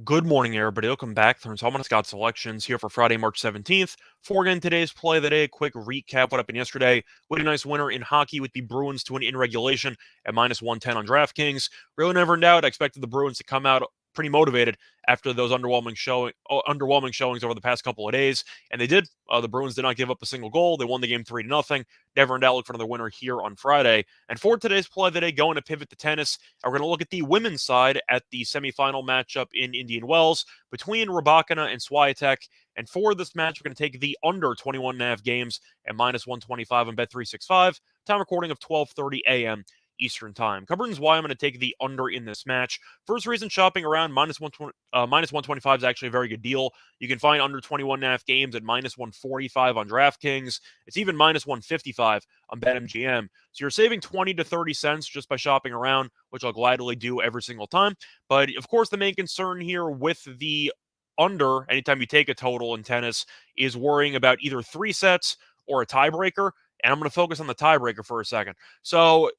Good morning, everybody. Welcome back to Installment Scott Selections here for Friday, March 17th. For again today's play of the day, a quick recap what happened yesterday. Really nice winner in hockey with the Bruins to win in regulation at minus 110 on DraftKings. Really never in doubt. I expected the Bruins to come out pretty motivated after those underwhelming showings over the past couple of days, and they did. The Bruins did not give up a single goal. They won the game 3-0. Never in doubt. Look for another winner here on Friday. And for today's play of the day, going to pivot to tennis. And we're going to look at the women's side at the semifinal matchup in Indian Wells between Rybakina and Swiatek. And for this match, we're going to take the under 21.5 games at minus 125 on Bet365. Time recording of 12:30 a.m. Eastern Time. Covering why I'm going to take the under in this match. First reason, shopping around minus 125 is actually a very good deal. You can find under 21.5 games at minus 145 on DraftKings. It's even minus 155 on BetMGM. So you're saving 20 to 30 cents just by shopping around, which I'll gladly do every single time. But of course, the main concern here with the under, anytime you take a total in tennis, is worrying about either 3 sets or a tiebreaker. And I'm going to focus on the tiebreaker for a second. So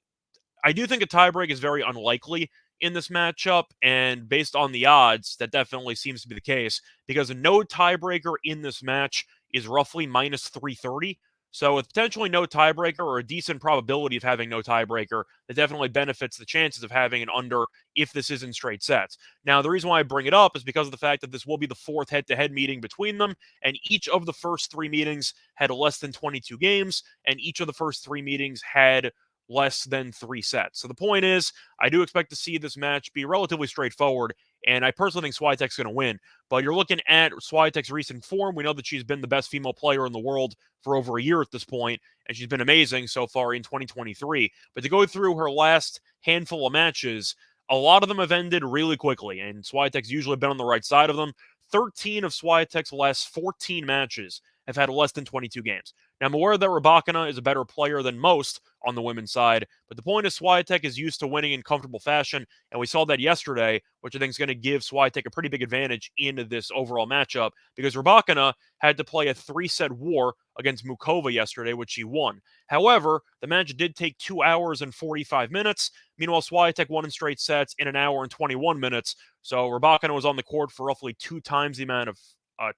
I do think a tiebreak is very unlikely in this matchup, and based on the odds, that definitely seems to be the case because no tiebreaker in this match is roughly minus 330. So, with potentially no tiebreaker or a decent probability of having no tiebreaker, that definitely benefits the chances of having an under if this is in straight sets. Now, the reason why I bring it up is because of the fact that this will be the fourth head to head meeting between them, and each of the first three meetings had less than 22 games, and each of the first three meetings had less than 3 sets. So the point is, I do expect to see this match be relatively straightforward, and I personally think Swiatek's going to win. But you're looking at Swiatek's recent form. We know that she's been the best female player in the world for over a year at this point, and she's been amazing so far in 2023. But to go through her last handful of matches, a lot of them have ended really quickly, and Swiatek's usually been on the right side of them. 13 of Swiatek's last 14 matches have had less than 22 games. Now, I'm aware that Rybakina is a better player than most on the women's side, but the point is Swiatek is used to winning in comfortable fashion, and we saw that yesterday, which I think is going to give Swiatek a pretty big advantage in this overall matchup because Rybakina had to play a 3-set war against Mukova yesterday, which she won. However, the match did take 2 hours and 45 minutes. Meanwhile, Swiatek won in straight sets in an hour and 21 minutes. So Rybakina was on the court for roughly 2 times the amount of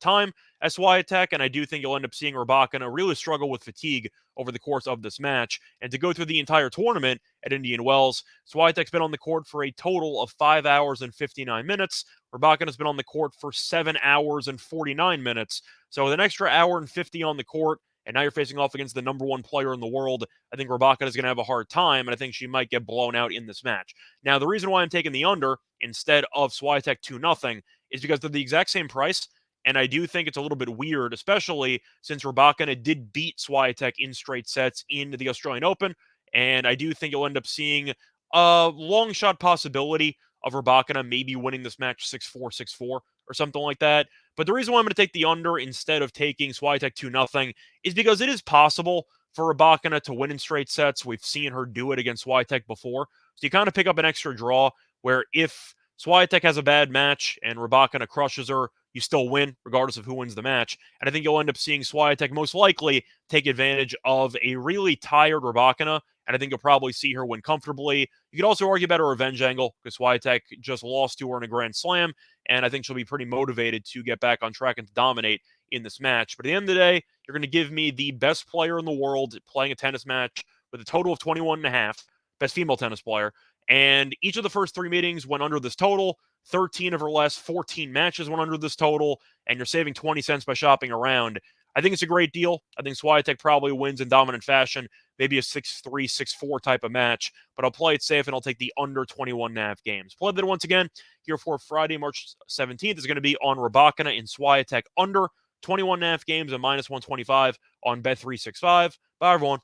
time as Swiatek, and I do think you'll end up seeing Rybakina really struggle with fatigue over the course of this match. And to go through the entire tournament at Indian Wells, Swiatek's been on the court for a total of 5 hours and 59 minutes. Rybakina's been on the court for 7 hours and 49 minutes. So with an extra hour and 50 on the court, and now you're facing off against the number one player in the world, I think Rybakina is going to have a hard time, and I think she might get blown out in this match. Now, the reason why I'm taking the under instead of Swiatek 2-0 is because they're the exact same price, and I do think it's a little bit weird, especially since Rybakina did beat Swiatek in straight sets in the Australian Open. And I do think you'll end up seeing a long shot possibility of Rybakina maybe winning this match 6-4, 6-4, or something like that. But the reason why I'm going to take the under instead of taking Swiatek 2-0 is because it is possible for Rybakina to win in straight sets. We've seen her do it against Swiatek before. So you kind of pick up an extra draw where if Swiatek has a bad match and Rybakina crushes her, you still win regardless of who wins the match. And I think you'll end up seeing Swiatek most likely take advantage of a really tired Rybakina, and I think you'll probably see her win comfortably. You could also argue about a revenge angle because Swiatek just lost to her in a Grand Slam, and I think she'll be pretty motivated to get back on track and to dominate in this match. But at the end of the day, you're going to give me the best player in the world playing a tennis match with a total of 21.5, best female tennis player, and each of the first three meetings went under this total. 13 of her last 14 matches went under this total, and you're saving 20 cents by shopping around. I think it's a great deal. I think Swiatek probably wins in dominant fashion, maybe a 6-3, 6-4 type of match, but I'll play it safe and I'll take the under 21.5 games. Play that once again here for Friday, March 17th is going to be on Rybakina and Swiatek under 21.5 games and minus 125 on Bet365. Bye, everyone.